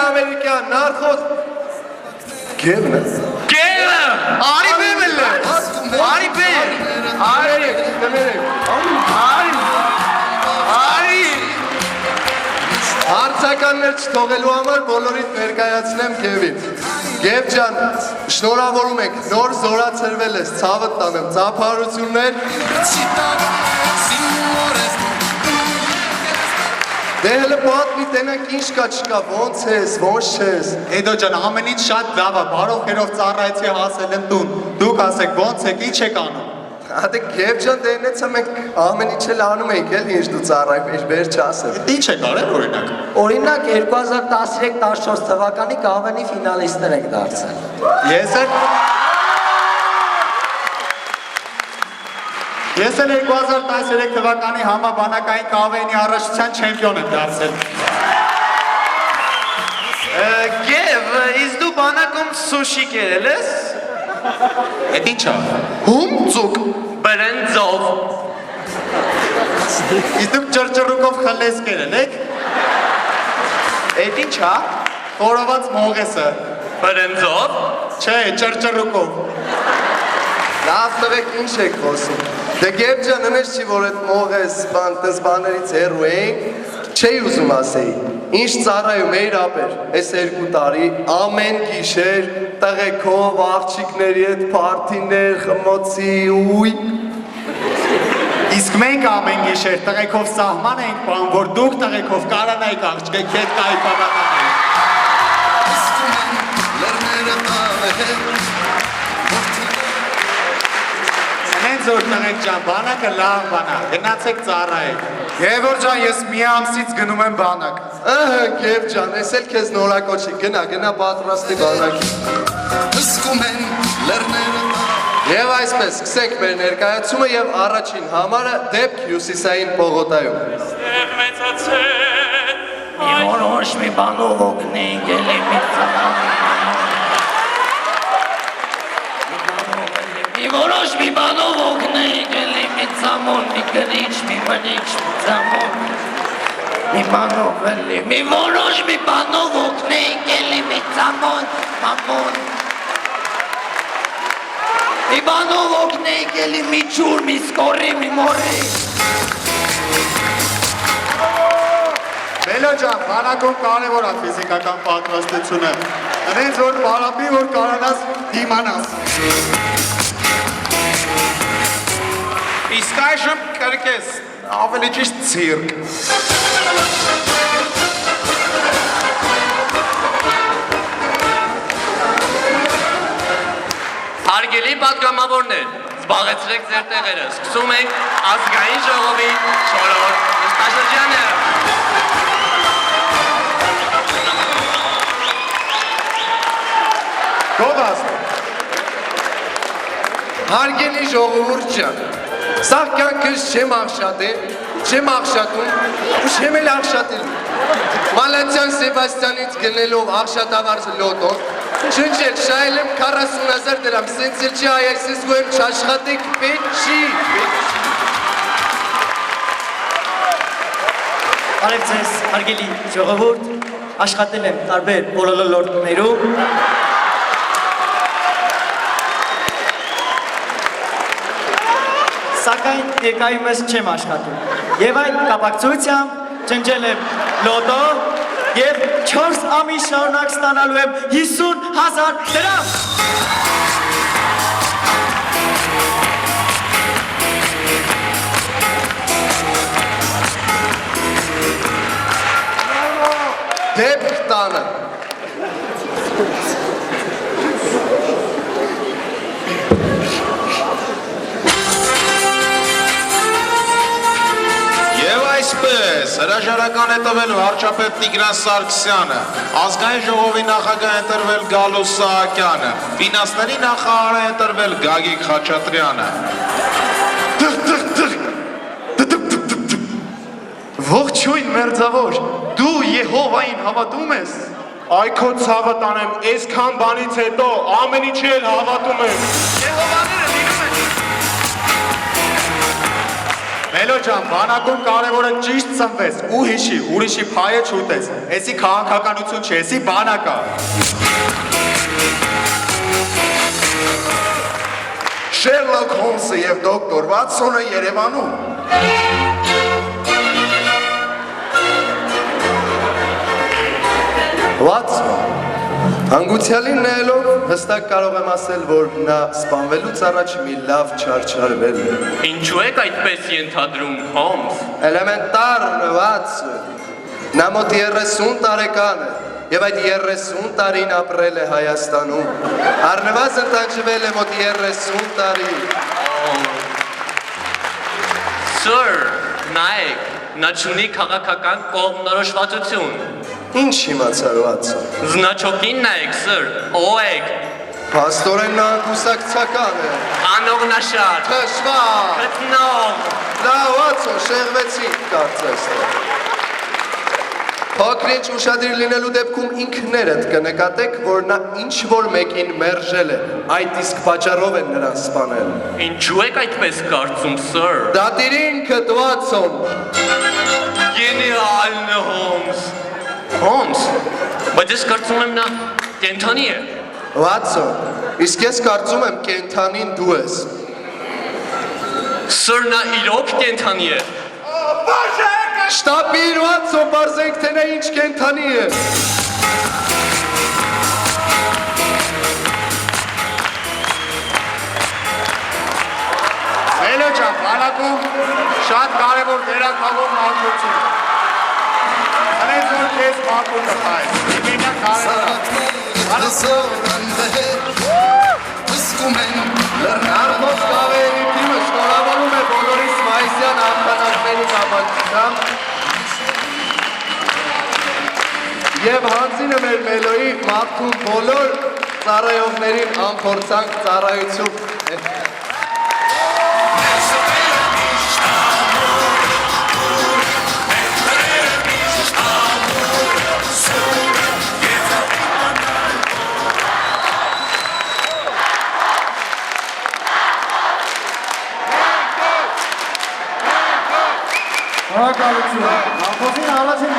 ամերիկյան, նարխոտ Գևն է Գևը, արի բեմել է, արի բեմ, արի, Հարցականներ չթողելու համար բոլորիդ ներկայացնեմ Գևին Գև ջան, շնորհավորում ենք, նոր զորացրվել ես, ցավդ տանեմ, ծափարություններ Դե հələ պատմի տենանք ինչ կա չկա, ոնց ես, ոնց չես Էդո ջան, ամենից շատ լավ է, բարոքերով ծառայեցի հասել եմ տուն Դուք ասեք, ոնց եք, ինչ եք անում Հատե Գև ջան, դե նեցա մենք ամեն ինչ էլ անում ենք, էլ ինչ դու ծառայվ, ինչ վեր չասեմ Ինչ եք արել օրինակ Օրինակ 2013-14 թվականի կավենի ֆինալիստներ եք դարձել Ես էլ 2013 թվականի համաբանակային կավենի առաջության չեմպիոն եմ դարձել Գև, իս դու բանակում սուշի կերել ես? Էդ ինչ է Հում ծուկ Բրենձով Իս դուք ճրճռուկով խլես կերել եք Էդ ինչ է? Խորոված մողեսը Բրենձով Չէ, ճրճռուկով Լավ տվեք ինչ եք խոսում Դե Գև ջան, ընես չի, որ այդ մողես տես բաներից հեռու էինք Չէի ուզում ասեի Ինչ ծառայում էիր ապեր, այս 2 տարի, ամեն գիշեր, տղեկով, աղջիկների հետ պարթիներ, խմոցի, ուй Իսկ մենք ամեն գիշեր տղեկով սահման էինք պահում, որ դուք տղեկով կարանայիք աղջկեք հետ կայի պավականային Հենց որ տղեկ ջան, բանակը լավ բանակ, գնացեք ծառայեք Գևոր ջան, ես մի ամսից գնում եմ բանակ Ըհը, Գև ջան, ես էլ քեզ նորակոչի, գնա պատրաստի բանակի Եվ այսպես, սկսենք մեր ներկայացումը և առաջին համարը դեպք հյուսիսային պողոտայում Մի որոշ մի բանով օգնենք, էլի մի ծամոն Մի որոշ մի բանով օգնենք, էլի մի ծամոն, մի գրիչ, մի մնիչ, մի ծամոն Մի բանով էլի, մի որոշ մի բանով օգնենք, էլի մի ծամոն, մամոն Մի բանով օգնենք, էլի մի ջուր, մի սկորի, մի մորի Մելո ջան, բանակում կարևոր է ֆիզիկական պատրաստությունը Հենց որ պարապի, որ կարանաս դիմանաս Իսկ այժմ կրկես, ավելի ճիշտ ցիրկ Հարգելի պատգամավորներ, զբաղեցրեք ձեր տեղերը, սկսում ենք ազգային ժողովի 4-րդ նստաշրջանը Գովաստ Հարգելի ժողովուրդ ջան Սաղ կյանքս չեմ աղշատում ու չեմ էլ աղշատիլ Մալացյան Սեբաստյանից գնելով աղշատավարձ լոտոն Չնջել շայել եմ 40,000 դրամ Սենց էլ չի այայսես գոյեմ չաշխատեք պետ չի Արև ձեզ, հարգելի ժողովուրդ, աշխատել եմ տարբեր բոլոլորտներում Սակայն ներկայումս չեմ աշխատում Եվ այդ կապակցությամբ ճնջել եմ լոտո Եվ 4 ամիս շարունակ ստանալու եմ 50,000 դրամ Դեպք տանը Այսպես, հրաժարական է տվել վարչապետ Տիգրան Սարգսյանը, ազգային ժողովի նախագահ է ընտրվել Գալուս Սահակյանը, ֆինանսների նախարար է ընտրվել Գագիկ Խաչատրյանը։ Ողջույն մերձավոր, դու Եհովային հավատում ես։ Այ քո ցավը տանեմ, այսքան բանից հետո ամեն ինչի էլ հավատում եմ։ Եհովաները լինում են Մելո ջան, բանակում կարևորը ճիշտ ծնվես ու հիշի, ուրիշի փայը չուտես։ Էսի քաղաքականություն չէ, էսի բանակ է։ Շերլոք Հոլմսը եւ դոկտոր Վատսոնը Երևանում։ Վատսոն, հանգուցյալին նայելով հստակ կարող եմ ասել, որ նա սպանվելուց առաջ մի լավ չարչարվել է։ Ինչու եք այդպես ենթադրում, Հոմս։ Էլեմենտար Վատսոն, նա մոտ 30 տարեկան է եւ այդ 30 տարին ապրել է Հայաստանում։ Առնվազն տանջվել է մոտ 30 տարի։ Սր, նայեք, նա չունի քաղաքական կողմնորոշվածություն։ Ինչ իմացար Վատսոն։ Զնաչոկին նայեք, սր, ո եք, Փաստորեն նա անկուսակցական է։ անողնաշար, Թշվառ։ գտնող, Դա Վատսոն, շեղվեցինք կարծես թե։ Փոքրինչ ուշադիր լինելու դեպքում ինքներդ կնկատեք, որ նա ինչ-որ մեկին մերժել է, այդ իսկ պատճառով են նրան սպանել։ ինչու եք այդպես կարծում, սր։ Դատիր ինքդ Վատսոն։ Գենիալն Հոմս։ Հոմս, բայց ես կարծում եմ նա կենթանի է։ Վատսոն, իսկ ես կարծում եմ կենթանին դու ես։ Սր, նա իրոք կենթանի է։ Շտապիր Վատսոն, բարձենք թե նա ինչ կենթանի է։ Մելո ջան, բանակում շատ կարևոր դերակավոր մարդություն։ Հենց որ քեզ մաքուր կխայես, մենակ կարևոր Նախոս կավերի թիմը շնորհավորում է բոլորիս մայիսյան ախտանակների կապակցությամբ և հանձինը մեր մելոյի մարդուն բոլոր ծառայողներին անփորձանք ծառայություն։ Շնորհակալություն։ Նախոսին առաջին